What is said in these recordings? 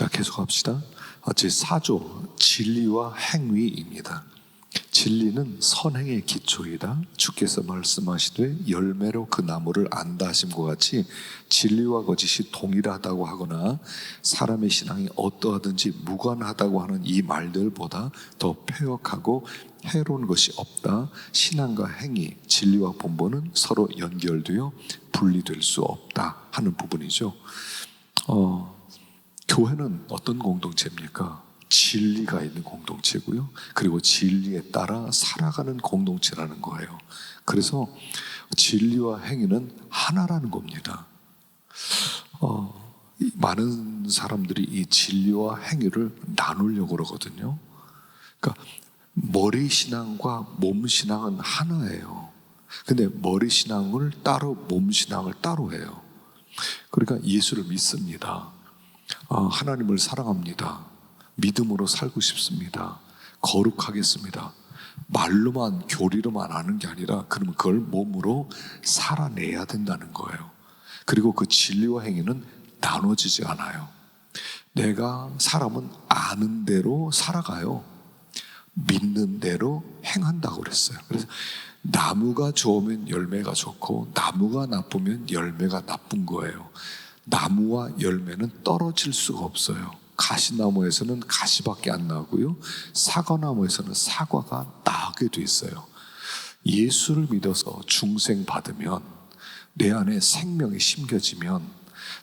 자, 계속합시다. 제4조 진리와 행위입니다. 진리는 선행의 기초이다. 주께서 말씀하시되 열매로 그 나무를 안다 하심과 같이 진리와 거짓이 동일하다고 하거나 사람의 신앙이 어떠하든지 무관하다고 하는 이 말들보다 더 폐역하고 해로운 것이 없다. 신앙과 행위, 진리와 본보는 서로 연결되어 분리될 수 없다 하는 부분이죠. 교회는 어떤 공동체입니까? 진리가 있는 공동체고요. 그리고 진리에 따라 살아가는 공동체라는 거예요. 그래서 진리와 행위는 하나라는 겁니다. 많은 사람들이 이 진리와 행위를 나누려고 그러거든요. 그러니까 머리 신앙과 몸 신앙은 하나예요. 근데 머리 신앙을 따로, 몸 신앙을 따로 해요. 그러니까 예수를 믿습니다. 하나님을 사랑합니다. 믿음으로 살고 싶습니다. 거룩하겠습니다. 말로만, 교리로만 아는 게 아니라 그러면 그걸 몸으로 살아내야 된다는 거예요. 그리고 그 진리와 행위는 나눠지지 않아요. 사람은 아는 대로 살아가요. 믿는 대로 행한다고 그랬어요. 그래서 나무가 좋으면 열매가 좋고 나무가 나쁘면 열매가 나쁜 거예요. 나무와 열매는 떨어질 수가 없어요. 가시나무에서는 가시밖에 안 나고요, 사과나무에서는 사과가 나게 돼 있어요. 예수를 믿어서 중생 받으면, 내 안에 생명이 심겨지면,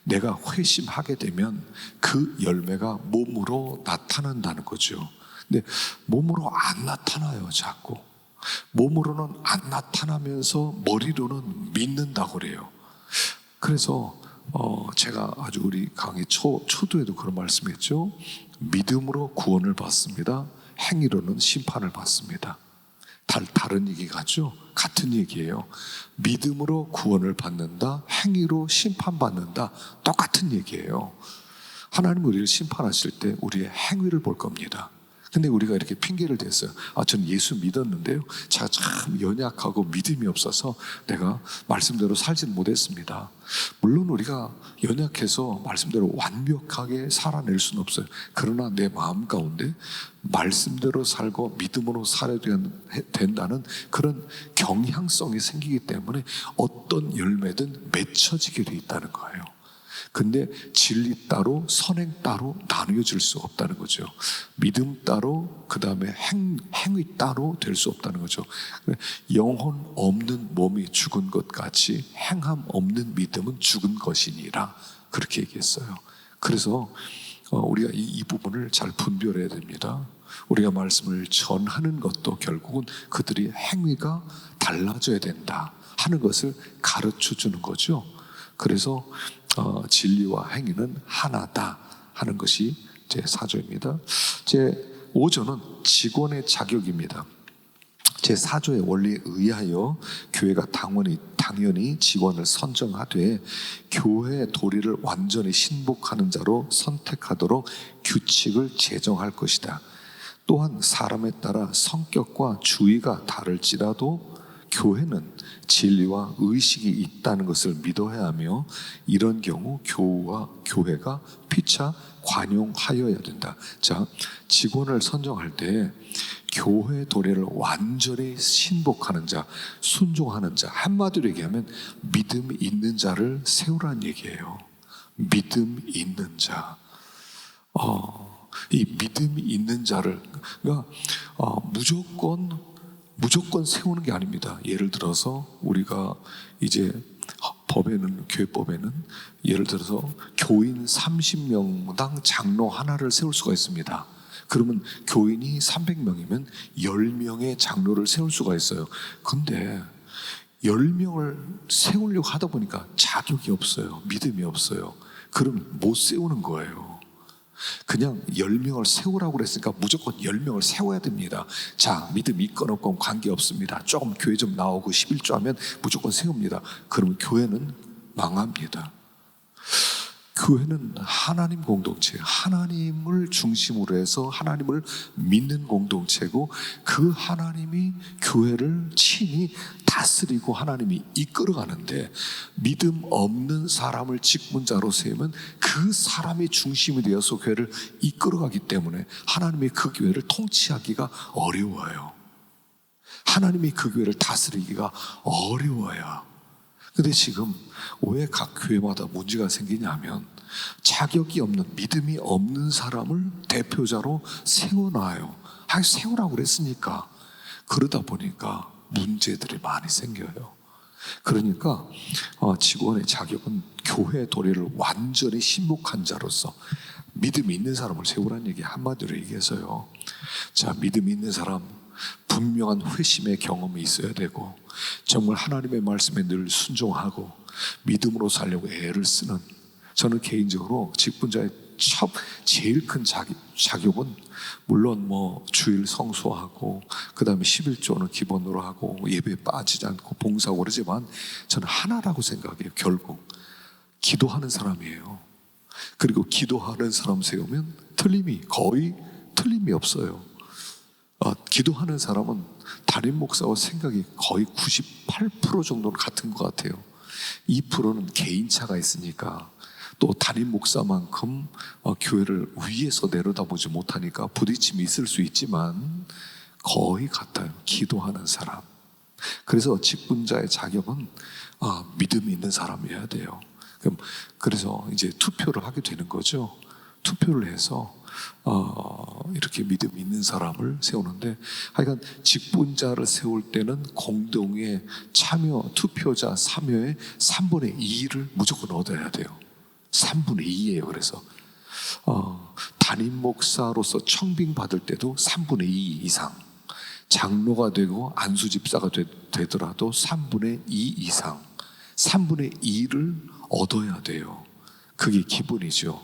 내가 회심하게 되면 그 열매가 몸으로 나타난다는 거죠. 근데 몸으로 안 나타나요. 자꾸 몸으로는 안 나타나면서 머리로는 믿는다고 그래요. 그래서 제가 아주 우리 강의 초도에도 그런 말씀했죠. 믿음으로 구원을 받습니다. 행위로는 심판을 받습니다. 다른 얘기 같죠? 같은 얘기예요. 믿음으로 구원을 받는다, 행위로 심판받는다, 똑같은 얘기예요. 하나님 우리를 심판하실 때 우리의 행위를 볼 겁니다. 근데 우리가 이렇게 핑계를 댔어요. 저는 예수 믿었는데요, 제가 참 연약하고 믿음이 없어서 내가 말씀대로 살지는 못했습니다. 물론 우리가 연약해서 말씀대로 완벽하게 살아낼 수는 없어요. 그러나 내 마음 가운데 말씀대로 살고 믿음으로 살아야 된다는 그런 경향성이 생기기 때문에 어떤 열매든 맺혀지게 돼 있다는 거예요. 근데 진리 따로 선행 따로 나누어질 수 없다는 거죠. 믿음 따로, 그 다음에 행위 따로 될 수 없다는 거죠. 영혼 없는 몸이 죽은 것 같이 행함 없는 믿음은 죽은 것이니라, 그렇게 얘기했어요. 그래서 우리가 이 부분을 잘 분별해야 됩니다. 우리가 말씀을 전하는 것도 결국은 그들이 행위가 달라져야 된다 하는 것을 가르쳐 주는 거죠. 그래서 진리와 행위는 하나다 하는 것이 제4조입니다. 제5조는 직원의 자격입니다. 제4조의 원리에 의하여 교회가 당연히 직원을 선정하되 교회의 도리를 완전히 신복하는 자로 선택하도록 규칙을 제정할 것이다. 또한 사람에 따라 성격과 주의가 다를지라도 교회는 진리와 의식이 있다는 것을 믿어야 하며, 이런 경우 교회가 피차 관용하여야 된다. 자, 직원을 선정할 때 교회 도리를 완전히 신복하는 자, 순종하는 자, 한마디로 얘기하면 믿음이 있는 자를 세우라는 얘기예요. 믿음 있는 자. 이 믿음이 있는 자를 무조건 세우는 게 아닙니다. 예를 들어서 우리가 이제 교회법에는 예를 들어서 교인 30명당 장로 하나를 세울 수가 있습니다. 그러면 교인이 300명이면 10명의 장로를 세울 수가 있어요. 근데 10명을 세우려고 하다 보니까 자격이 없어요. 믿음이 없어요. 그럼 못 세우는 거예요. 그냥 10명을 세우라고 그랬으니까 무조건 10명을 세워야 됩니다. 자, 믿음 있건 없건 관계없습니다. 조금 교회 좀 나오고 11조 하면 무조건 세웁니다. 그러면 교회는 망합니다. 교회는 하나님 공동체, 하나님을 중심으로 해서 하나님을 믿는 공동체고, 그 하나님이 교회를 친히 다스리고 하나님이 이끌어가는데, 믿음 없는 사람을 직분자로 세우면 그 사람이 중심이 되어서 교회를 이끌어가기 때문에 하나님이 그 교회를 통치하기가 어려워요. 하나님이 그 교회를 다스리기가 어려워요. 근데 지금 왜 각 교회마다 문제가 생기냐면, 자격이 없는, 믿음이 없는 사람을 대표자로 세워놔요. 세우라고 그랬으니까. 그러다 보니까 문제들이 많이 생겨요. 그러니까 직원의 자격은 교회 도리를 완전히 신복한 자로서 믿음이 있는 사람을 세우라는 얘기, 한마디로 얘기해서요. 자, 믿음이 있는 사람, 분명한 회심의 경험이 있어야 되고, 정말 하나님의 말씀에 늘 순종하고 믿음으로 살려고 애를 쓰는, 저는 개인적으로 직분자의 제일 큰 자격은, 물론 주일 성수하고 그 다음에 11조는 기본으로 하고 예배에 빠지지 않고 봉사하고 그러지만, 저는 하나라고 생각해요. 결국 기도하는 사람이에요. 그리고 기도하는 사람 세우면 거의 틀림이 없어요. 기도하는 사람은 담임 목사와 생각이 거의 98% 정도는 같은 것 같아요. 2%는 개인차가 있으니까, 또 담임 목사만큼 교회를 위에서 내려다보지 못하니까 부딪힘이 있을 수 있지만 거의 같아요. 기도하는 사람. 그래서 직분자의 자격은 믿음이 있는 사람이어야 돼요. 그래서 이제 투표를 하게 되는 거죠. 투표를 해서 이렇게 믿음 있는 사람을 세우는데, 하여간 직분자를 세울 때는 공동의 참여, 투표자 참여의 3분의 2를 무조건 얻어야 돼요. 3분의 2예요. 그래서 담임 목사로서 청빙 받을 때도 3분의 2 이상, 장로가 되고 안수 집사가 되더라도 3분의 2 이상, 3분의 2를 얻어야 돼요. 그게 기본이죠.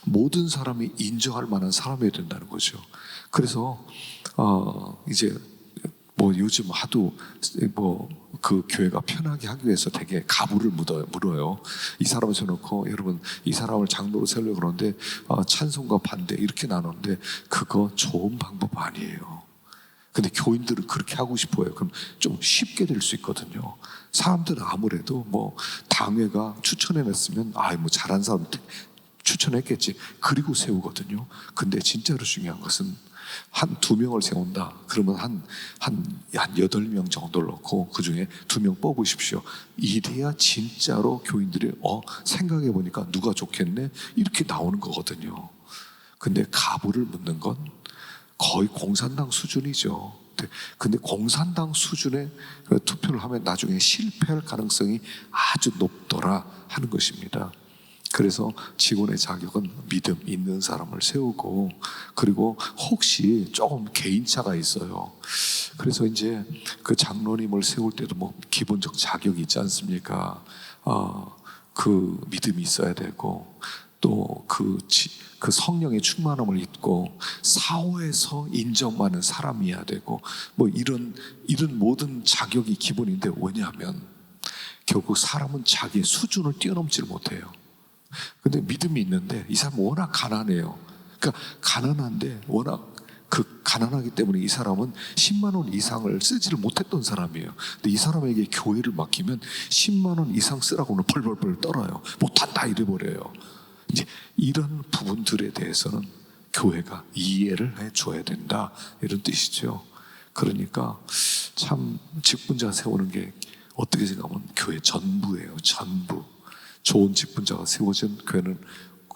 모든 사람이 인정할 만한 사람이어야 된다는 거죠. 그래서 이제 요즘 하도 그 교회가 편하게 하기 위해서 되게 가부를 물어요. 이 사람을 세워놓고, 여러분 이 사람을 장로로 세우려고 그러는데 찬송과 반대 이렇게 나누는데, 그거 좋은 방법 아니에요. 근데 교인들은 그렇게 하고 싶어요. 그럼 좀 쉽게 될 수 있거든요. 사람들은 아무래도 당회가 추천해냈으면 잘한 사람 추천했겠지, 그리고 세우거든요. 근데 진짜로 중요한 것은, 한 2명을 세운다 그러면 한 8명 정도를 넣고 그 중에 2명 뽑으십시오. 이래야 진짜로 교인들이 생각해보니까 누가 좋겠네, 이렇게 나오는 거거든요. 근데 가부를 묻는 건 거의 공산당 수준이죠. 근데 공산당 수준의 투표를 하면 나중에 실패할 가능성이 아주 높더라 하는 것입니다. 그래서 직원의 자격은 믿음 있는 사람을 세우고, 그리고 혹시 조금 개인차가 있어요. 그래서 이제 그 장로님을 세울 때도 기본적 자격이 있지 않습니까? 그 믿음이 있어야 되고, 또 그 성령의 충만함을 입고 사회에서 인정받는 사람이어야 되고, 이런 모든 자격이 기본인데, 왜냐하면 결국 사람은 자기의 수준을 뛰어넘지를 못해요. 근데 믿음이 있는데 이 사람은 워낙 가난해요. 그러니까 가난한데 워낙 가난하기 때문에 이 사람은 10만 원 이상을 쓰지를 못했던 사람이에요. 근데 이 사람에게 교회를 맡기면 10만 원 이상 쓰라고는 벌벌벌 떨어요. 못한다 이래버려요. 이제 이런 부분들에 대해서는 교회가 이해를 해줘야 된다, 이런 뜻이죠. 그러니까 참 직분자 세우는 게 어떻게 생각하면 교회 전부예요. 전부. 좋은 직분자가 세워진 교회는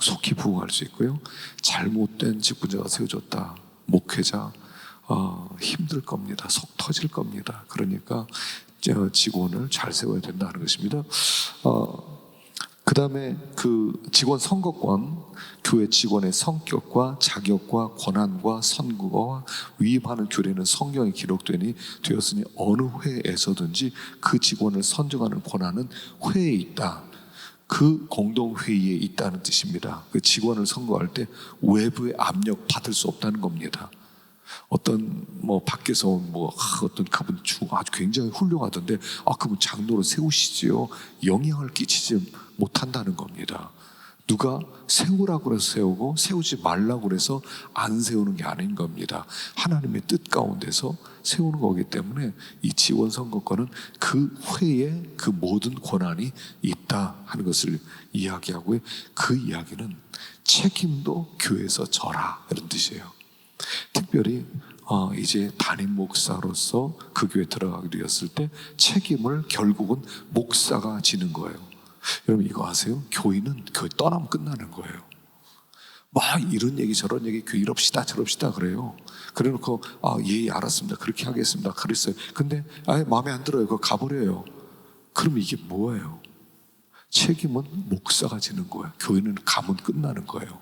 속히 부흥할 수 있고요. 잘못된 직분자가 세워졌다, 목회자 힘들 겁니다. 속 터질 겁니다. 그러니까 직원을 잘 세워야 된다는 것입니다. 그 다음에 그 직원 선거권, 교회 직원의 성격과 자격과 권한과 선거와 위임하는 규례는 성경에 되었으니 어느 회에서든지 그 직원을 선정하는 권한은 회에 있다. 그 공동회의에 있다는 뜻입니다. 그 직원을 선거할 때 외부의 압력 받을 수 없다는 겁니다. 어떤 밖에서 어떤 그분 아주 굉장히 훌륭하던데 그분 장로로 세우시지요, 영향을 끼치지 못한다는 겁니다. 누가 세우라고 해서 세우고 세우지 말라고 해서 안 세우는 게 아닌 겁니다. 하나님의 뜻 가운데서 세우는 거기 때문에 이 지원선거권은 그 회에 그 모든 권한이 있다 하는 것을 이야기하고요. 그 이야기는 책임도 교회에서 져라 이런 뜻이에요. 특별히 이제 담임 목사로서 그 교회에 들어가게 되었을 때 책임을 결국은 목사가 지는 거예요. 여러분 이거 아세요? 교인은 교회 떠나면 끝나는 거예요. 막 이런 얘기 저런 얘기 교회 이럽시다 저럽시다 그래요. 그래놓고 예 알았습니다 그렇게 하겠습니다 그랬어요. 근데 마음에 안 들어요. 그거 가버려요. 그럼 이게 뭐예요? 책임은 목사가 지는 거예요. 교인은 가면 끝나는 거예요.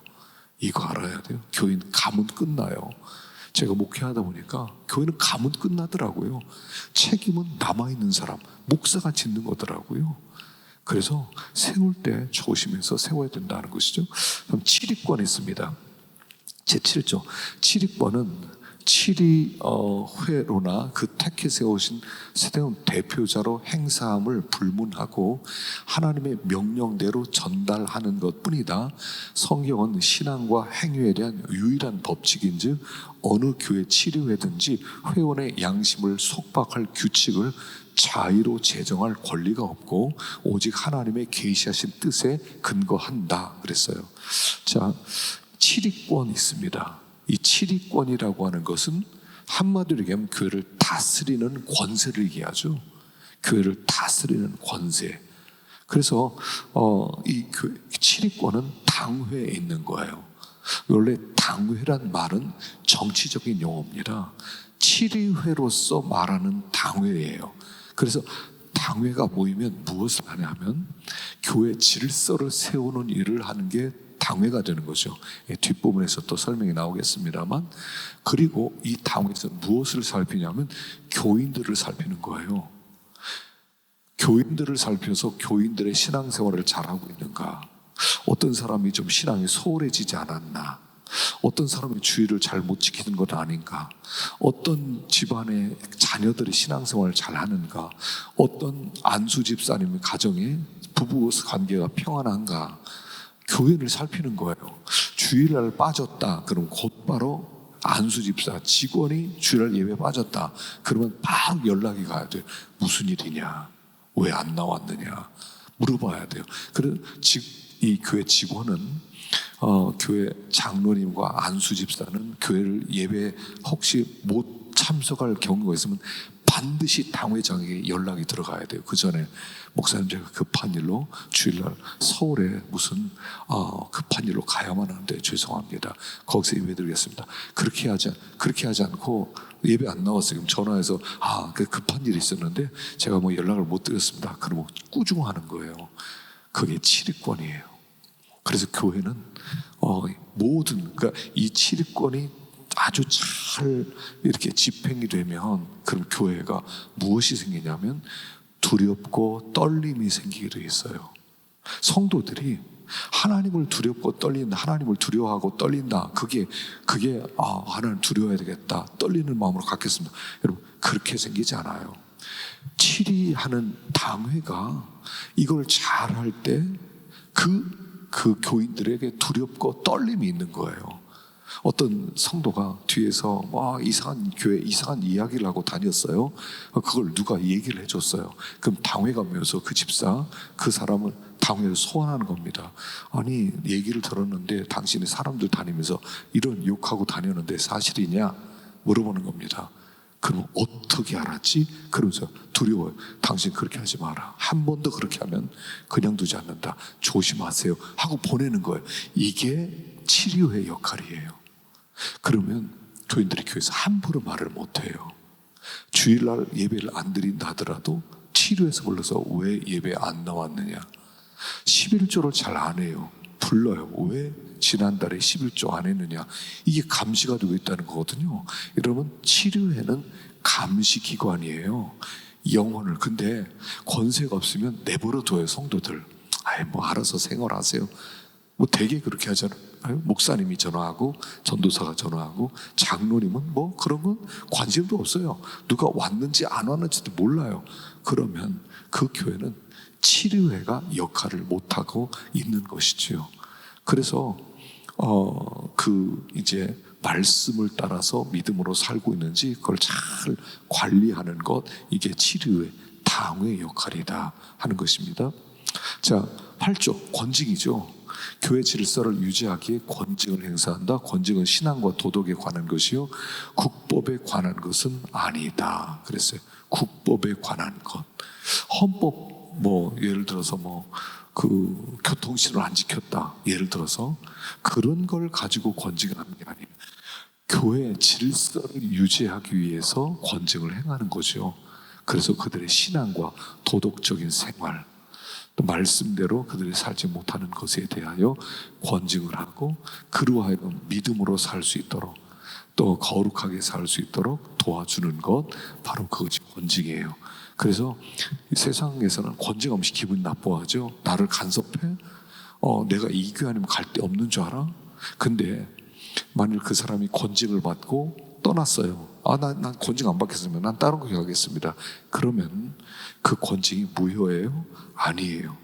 이거 알아야 돼요. 교인 가면 끝나요. 제가 목회하다 보니까 교회는 가면 끝나더라고요. 책임은 남아있는 사람 목사가 짓는 거더라고요. 그래서 세울 때 조심해서 세워야 된다는 것이죠. 그럼 7위권이 있습니다. 제7조 7위권은 7위회로나 그 택해 세우신 세대원 대표자로 행사함을 불문하고 하나님의 명령대로 전달하는 것뿐이다. 성경은 신앙과 행위에 대한 유일한 법칙인즉 어느 교회 7위회든지 회원의 양심을 속박할 규칙을 자의로 제정할 권리가 없고 오직 하나님의 계시하신 뜻에 근거한다 그랬어요. 자, 7위권이 있습니다. 이 7위권이라고 하는 것은 한마디로 얘기하면 교회를 다스리는 권세를 얘기하죠. 교회를 다스리는 권세. 그래서 이 7위권은 당회에 있는 거예요. 원래 당회란 말은 정치적인 용어입니다. 7위회로서 말하는 당회예요. 그래서 당회가 모이면 무엇을 하냐면 교회 질서를 세우는 일을 하는 게 당회가 되는 거죠. 뒷부분에서 또 설명이 나오겠습니다만, 그리고 이 당회에서 무엇을 살피냐면 교인들을 살피는 거예요. 교인들을 살펴서 교인들의 신앙생활을 잘하고 있는가, 어떤 사람이 좀 신앙이 소홀해지지 않았나, 어떤 사람이 주의를 잘 못 지키는 것 아닌가, 어떤 집안의 자녀들이 신앙생활을 잘 하는가, 어떤 안수 집사님의 가정에 부부 관계가 평안한가, 교인을 살피는 거예요. 주일날 빠졌다 그럼 곧바로 안수 집사 직원이 주일날 예배 빠졌다 그러면 바로 연락이 가야 돼요. 무슨 일이냐, 왜 안 나왔느냐 물어봐야 돼요. 그래서 이 교회 직원은 교회 장로님과 안수 집사는 교회를 예배 혹시 못 참석할 경우가 있으면 반드시 당회장에게 연락이 들어가야 돼요. 그 전에 목사님 제가 급한 일로 주일날 서울에 무슨 급한 일로 가야만 하는데 죄송합니다. 거기서 예배 드리겠습니다. 그렇게 하지 않고 예배 안 나왔어요. 그럼 전화해서 그 급한 일이 있었는데 제가 뭐 연락을 못 드렸습니다. 그러면 꾸중하는 거예요. 그게 7위권이에요. 그래서 교회는 그러니까 이 7위권이 아주 잘 이렇게 집행이 되면 그럼 교회가 무엇이 생기냐면 두렵고 떨림이 생기게 돼 있어요. 성도들이 하나님을 두렵고 떨린다, 하나님을 두려워하고 떨린다, 그게 하나님 두려워해야 되겠다, 떨리는 마음으로 갖겠습니다. 여러분 그렇게 생기지 않아요. 7위하는 당회가 이걸 잘할 때 그 교인들에게 두렵고 떨림이 있는 거예요. 어떤 성도가 뒤에서 이상한 교회 이상한 이야기를 하고 다녔어요. 그걸 누가 얘기를 해줬어요. 그럼 당회가 모여서 그 집사 그 사람을 당회를 소환하는 겁니다. 아니 얘기를 들었는데 당신이 사람들 다니면서 이런 욕하고 다녔는데 사실이냐 물어보는 겁니다. 그럼 어떻게 알았지? 그러면서 두려워요. 당신 그렇게 하지 마라. 한 번 더 그렇게 하면 그냥 두지 않는다. 조심하세요. 하고 보내는 거예요. 이게 치료의 역할이에요. 그러면 교인들이 교회에서 함부로 말을 못해요. 주일날 예배를 안 드린다 하더라도 치료해서 불러서 왜 예배 안 나왔느냐, 11조를 잘 안 해요. 불러요. 왜 지난달에 11조 안 했느냐. 이게 감시가 되고 있다는 거거든요. 여러분 치료회는 감시기관이에요. 영혼을. 근데 권세가 없으면 내버려 둬요. 성도들 알아서 생활하세요. 되게 그렇게 하잖아요. 목사님이 전화하고 전도사가 전화하고 장로님은 그런 건 관심도 없어요. 누가 왔는지 안 왔는지도 몰라요. 그러면 그 교회는 치료회가 역할을 못하고 있는 것이지요. 그래서 이제 말씀을 따라서 믿음으로 살고 있는지 그걸 잘 관리하는 것, 이게 치료의 당의 역할이다 하는 것입니다. 자, 8조 권징이죠. 교회 질서를 유지하기에 권징을 행사한다. 권징은 신앙과 도덕에 관한 것이요, 국법에 관한 것은 아니다 그랬어요. 국법에 관한 것. 헌법, 예를 들어서 교통신호를 안 지켰다, 예를 들어서 그런 걸 가지고 권징하는 게 아니에요. 교회 질서를 유지하기 위해서 권징을 행하는 거죠. 그래서 그들의 신앙과 도덕적인 생활, 또 말씀대로 그들이 살지 못하는 것에 대하여 권징을 하고, 그로 하여금 믿음으로 살 수 있도록, 또 거룩하게 살 수 있도록 도와주는 것, 바로 그것이 권징이에요. 그래서 세상에서는 권징 없이 기분 나빠하죠. 나를 간섭해? 내가 이 교회 아니면 갈 데 없는 줄 알아? 근데 만일 그 사람이 권징을 받고 떠났어요. 난 권징 안 받겠으면 난 다른 거 가겠습니다. 그러면 그 권징이 무효예요? 아니에요.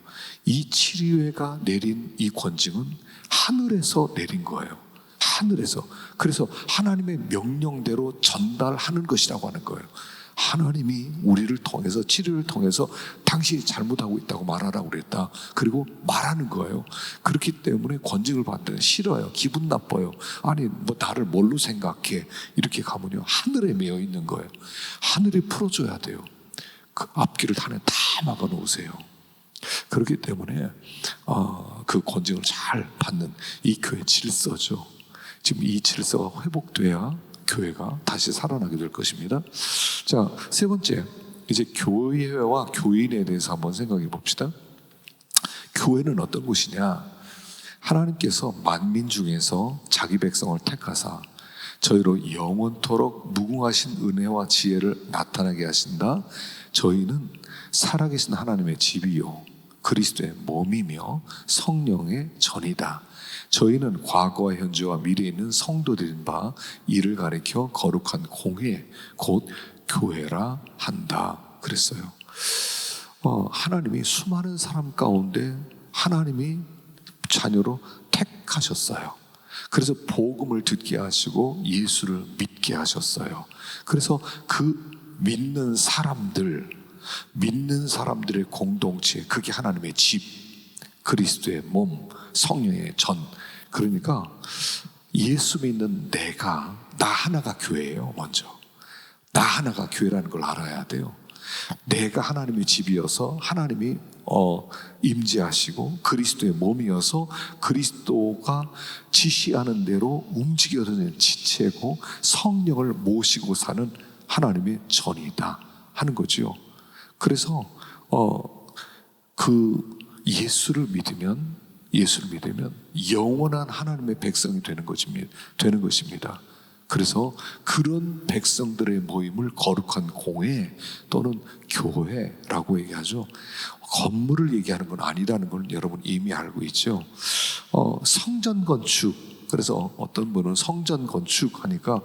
이 치료회가 내린 이 권징은 하늘에서 내린 거예요. 하늘에서. 그래서 하나님의 명령대로 전달하는 것이라고 하는 거예요. 하나님이 우리를 통해서, 치료를 통해서 당신이 잘못하고 있다고 말하라고 그랬다. 그리고 말하는 거예요. 그렇기 때문에 권징을 받는 데는 싫어요. 기분 나빠요. 아니 나를 뭘로 생각해? 이렇게 가면요, 하늘에 매여 있는 거예요. 하늘이 풀어줘야 돼요. 그 앞길을 하나님 다 막아 놓으세요. 그렇기 때문에 그 권징을 잘 받는 이 교회 질서죠. 지금 이 질서가 회복돼야 교회가 다시 살아나게 될 것입니다. 자, 세 번째, 이제 교회와 교인에 대해서 한번 생각해 봅시다. 교회는 어떤 곳이냐? 하나님께서 만민 중에서 자기 백성을 택하사 저희로 영원토록 무궁하신 은혜와 지혜를 나타나게 하신다. 저희는 살아계신 하나님의 집이요 그리스도의 몸이며 성령의 전이다. 저희는 과거와 현재와 미래에 있는 성도들인 바 이를 가리켜 거룩한 공회 곧 교회라 한다 그랬어요. 하나님이 수많은 사람 가운데 하나님이 자녀로 택하셨어요. 그래서 복음을 듣게 하시고 예수를 믿게 하셨어요. 그래서 그 믿는 사람들의 공동체, 그게 하나님의 집, 그리스도의 몸, 성령의 전. 그러니까 예수 믿는 나 하나가 교회예요. 먼저 나 하나가 교회라는 걸 알아야 돼요. 내가 하나님의 집이어서 하나님이 임재하시고 그리스도의 몸이어서 그리스도가 지시하는 대로 움직여야 되는 지체고 성령을 모시고 사는 하나님의 전이다 하는 거죠. 그래서 예수를 믿으면 영원한 하나님의 백성이 되는 것입니다. 그래서 그런 백성들의 모임을 거룩한 공회 또는 교회라고 얘기하죠. 건물을 얘기하는 건 아니라는 걸 여러분 이미 알고 있죠. 성전 건축, 그래서 어떤 분은 성전 건축 하니까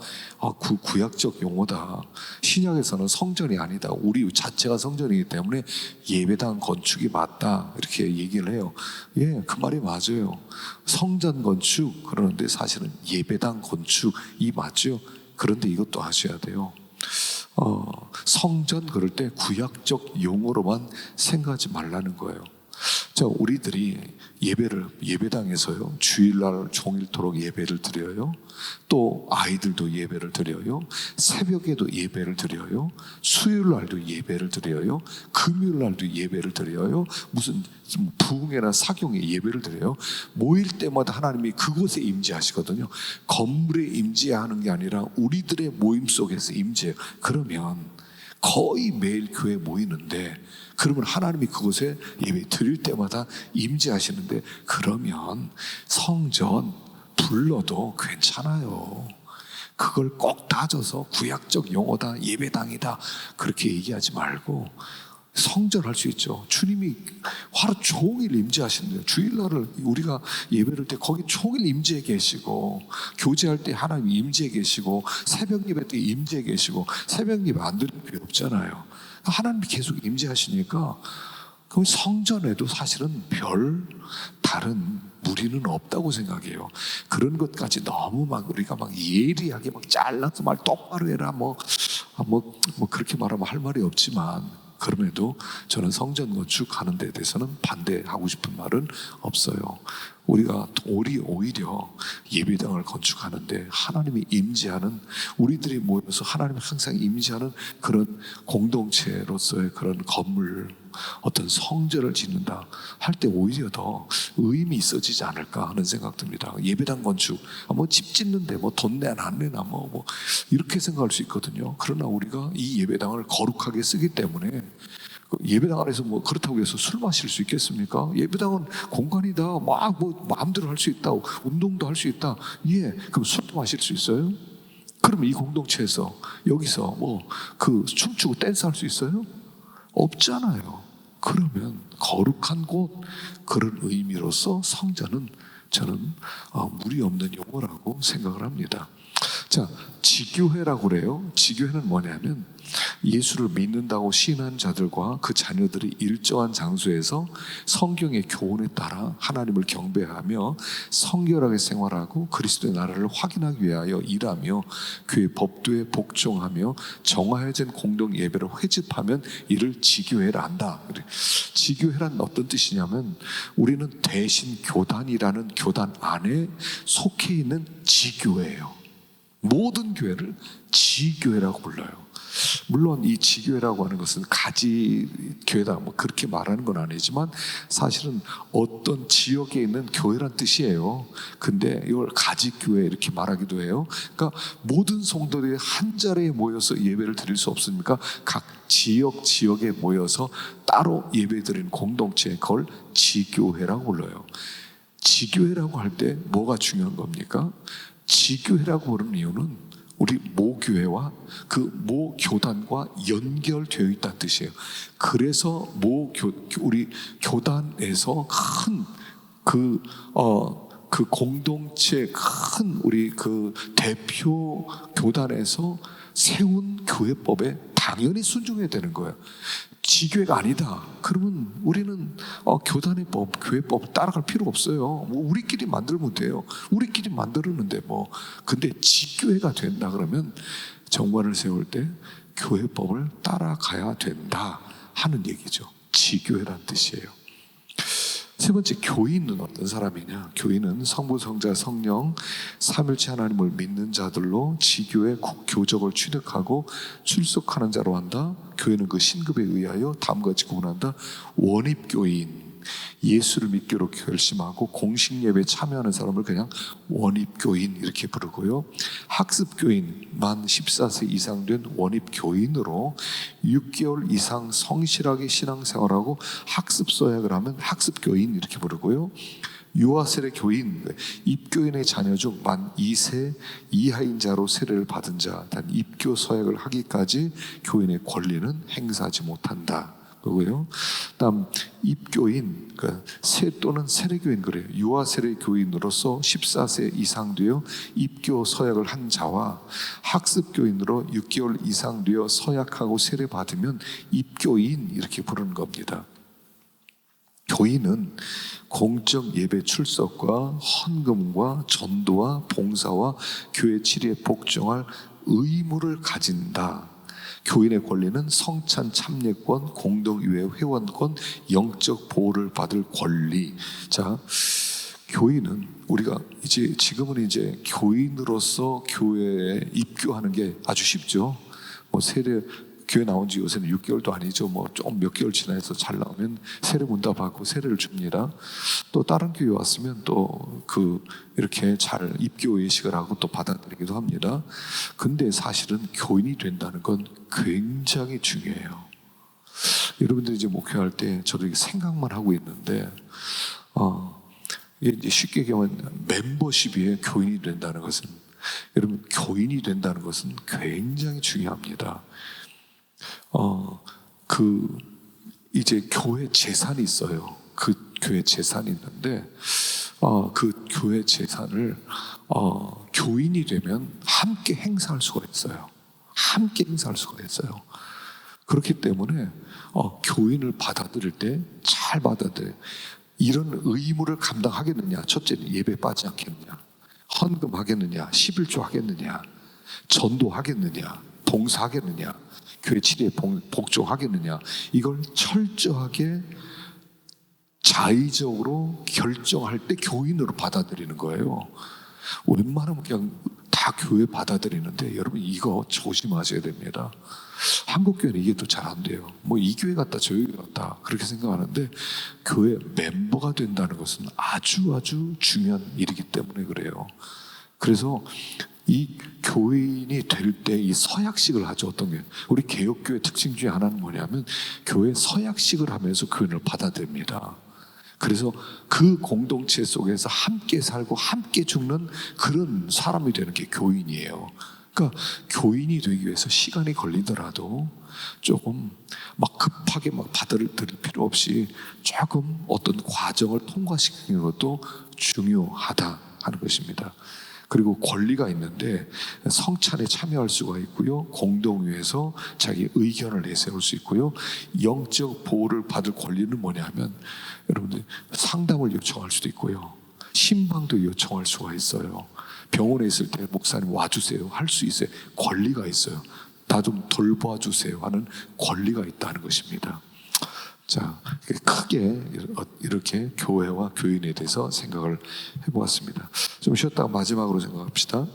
구약적 용어다. 신약에서는 성전이 아니다. 우리 자체가 성전이기 때문에 예배당 건축이 맞다. 이렇게 얘기를 해요. 예, 그 말이 맞아요. 성전 건축, 그러는데 사실은 예배당 건축이 맞죠. 그런데 이것도 아셔야 돼요. 성전 그럴 때 구약적 용어로만 생각하지 말라는 거예요. 자, 우리들이 예배당에서요, 주일날 종일토록 예배를 드려요. 또 아이들도 예배를 드려요. 새벽에도 예배를 드려요. 수요일날도 예배를 드려요. 금요일날도 예배를 드려요. 무슨 부흥회나 사경에 예배를 드려요. 모일 때마다 하나님이 그곳에 임재하시거든요. 건물에 임재하는 게 아니라 우리들의 모임 속에서 임재해요. 그러면 거의 매일 교회 모이는데, 그러면 하나님이 그곳에 예배 드릴 때마다 임재하시는데, 그러면 성전 불러도 괜찮아요. 그걸 꼭 따져서 구약적 용어다, 예배당이다 그렇게 얘기하지 말고 성전 할 수 있죠. 주님이 하루 종일 임재하시는데요. 주일날을 우리가 예배를 때 거기 종일 임재해 계시고, 교제할 때 하나님 임재해 계시고, 새벽 예배 때 임재해 계시고, 새벽 예배 안 드리는 필요 없잖아요. 하나님이 계속 임재하시니까 그 성전에도 사실은 별 다른 무리는 없다고 생각해요. 그런 것까지 너무 막 우리가 막 예리하게 막 잘라서 말 똑바로 해라 뭐 그렇게 말하면 할 말이 없지만, 그럼에도 저는 성전 건축하는 데 대해서는 반대하고 싶은 말은 없어요. 우리가 오히려 예배당을 건축하는데 하나님이 임재하는, 우리들이 모여서 하나님이 항상 임재하는 그런 공동체로서의 그런 건물, 어떤 성전을 짓는다 할 때 오히려 더 의미 있어지지 않을까 하는 생각 듭니다. 예배당 건축, 뭐 집 짓는데 뭐 돈 내나 안 내나 뭐 이렇게 생각할 수 있거든요. 그러나 우리가 이 예배당을 거룩하게 쓰기 때문에, 예배당 안에서 뭐 그렇다고 해서 술 마실 수 있겠습니까? 예배당은 공간이다. 막 뭐 마음대로 할 수 있다. 운동도 할 수 있다. 예, 그럼 술도 마실 수 있어요? 그러면 이 공동체에서 여기서 뭐 그 춤추고 댄스 할 수 있어요? 없잖아요. 그러면 거룩한 곳, 그런 의미로서 성전은 저는 무리 없는 용어라고 생각을 합니다. 자, 지교회라고 그래요. 지교회는 뭐냐면 예수를 믿는다고 시인한 자들과 그 자녀들이 일정한 장소에서 성경의 교훈에 따라 하나님을 경배하며 성결하게 생활하고 그리스도의 나라를 확인하기 위하여 일하며 교회 법도에 복종하며 정화해진 공동 예배를 회집하면 이를 지교회라 한다. 지교회란 어떤 뜻이냐면, 우리는 대신 교단이라는 교단 안에 속해 있는 지교회예요. 모든 교회를 지교회라고 불러요. 물론 이 지교회라고 하는 것은 가지 교회다 뭐 그렇게 말하는 건 아니지만, 사실은 어떤 지역에 있는 교회란 뜻이에요. 근데 이걸 가지 교회 이렇게 말하기도 해요. 그러니까 모든 성도들이 한 자리에 모여서 예배를 드릴 수 없으니까 각 지역에 모여서 따로 예배 드리는 공동체, 그걸 지교회라고 불러요. 지교회라고 할 때 뭐가 중요한 겁니까? 지교회라고 부르는 이유는 우리 모교회와 그 모교단과 연결되어 있다는 뜻이에요. 그래서 우리 교단에서 큰 그 공동체, 큰 우리 그 대표 교단에서 세운 교회법에 당연히 순종해야 되는 거예요. 지교회가 아니다 그러면 우리는 교단의 법, 교회법 따라갈 필요가 없어요. 뭐 우리끼리 만들면 돼요. 우리끼리 만들었는데 뭐. 근데 지교회가 된다 그러면 정관을 세울 때 교회법을 따라가야 된다 하는 얘기죠. 지교회란 뜻이에요. 세 번째, 교인은 어떤 사람이냐? 교인은 성부, 성자, 성령 삼일체 하나님을 믿는 자들로 지교의 교적을 취득하고 출석하는 자로 한다. 교인은 그 신급에 의하여 다음과 같이 구분한다. 원입교인, 예수를 믿기로 결심하고 공식 예배에 참여하는 사람을 그냥 원입교인 이렇게 부르고요. 학습교인, 만 14세 이상 된 원입교인으로 6개월 이상 성실하게 신앙생활하고 학습 서약을 하면 학습교인 이렇게 부르고요. 유아 세례 교인, 입교인의 자녀 중 만 2세 이하인 자로 세례를 받은 자, 단 입교 서약을 하기까지 교인의 권리는 행사하지 못한다. 그거고요. 다음 입교인, 그러니까 세 또는 세례교인 그래요. 유아 세례 교인으로서 14세 이상 되어 입교 서약을 한 자와 학습교인으로 6개월 이상 되어 서약하고 세례 받으면 입교인 이렇게 부르는 겁니다. 교인은 공적 예배 출석과 헌금과 전도와 봉사와 교회 치리에 복종할 의무를 가진다. 교인의 권리는 성찬 참여권, 공동의회 회원권, 영적 보호를 받을 권리. 자, 교인은 우리가 지금은 이제 교인으로서 교회에 입교하는 게 아주 쉽죠. 뭐 세례 교회 나온 지 요새는 6개월도 아니죠. 뭐 좀 몇 개월 지나서 잘 나오면 세례 문답하고 세례를 줍니다. 또 다른 교회 왔으면 또 이렇게 잘 입교 예식을 하고 또 받아들이기도 합니다. 근데 사실은 교인이 된다는 건 굉장히 중요해요. 여러분들이 이제 목회할 때 저도 이게 생각만 하고 있는데, 이제 쉽게 얘기하면 멤버십이에요. 교인이 된다는 것은. 여러분, 교인이 된다는 것은 굉장히 중요합니다. 이제 교회 재산이 있어요. 그 교회 재산이 있는데, 그 교회 재산을 교인이 되면 함께 행사할 수가 있어요. 함께 행사할 수가 있어요. 그렇기 때문에 교인을 받아들일 때 잘 받아들여요. 이런 의무를 감당하겠느냐? 첫째는 예배 빠지지 않겠느냐? 헌금하겠느냐? 11조 하겠느냐? 전도하겠느냐? 봉사하겠느냐? 교회 치리에 복종하겠느냐? 이걸 철저하게 자의적으로 결정할 때 교인으로 받아들이는 거예요. 웬만하면 그냥 다 교회 받아들이는데 여러분 이거 조심하셔야 됩니다. 한국 교회는 이게 또 잘 안 돼요. 뭐 이 교회 같다 저 교회 같다 그렇게 생각하는데 교회 멤버가 된다는 것은 아주 중요한 일이기 때문에 그래요. 그래서 이 교인이 될 때 이 서약식을 하죠. 어떤 게 우리 개혁교회 특징 중에 하나는 뭐냐면 교회 서약식을 하면서 교인을 받아들입니다. 그래서 그 공동체 속에서 함께 살고 함께 죽는 그런 사람이 되는 게 교인이에요. 그러니까 교인이 되기 위해서 시간이 걸리더라도 조금 막 급하게 막 받아들일 필요 없이 조금 어떤 과정을 통과시키는 것도 중요하다 하는 것입니다. 그리고 권리가 있는데 성찬에 참여할 수가 있고요, 공동회에서 자기 의견을 내세울 수 있고요, 영적 보호를 받을 권리는 뭐냐면 여러분들 상담을 요청할 수도 있고요, 신방도 요청할 수가 있어요. 병원에 있을 때 목사님 와주세요 할 수 있어요. 권리가 있어요. 나 좀 돌봐주세요 하는 권리가 있다는 것입니다. 자, 크게 이렇게 교회와 교인에 대해서 생각을 해보았습니다. 좀 쉬었다가 마지막으로 생각합시다.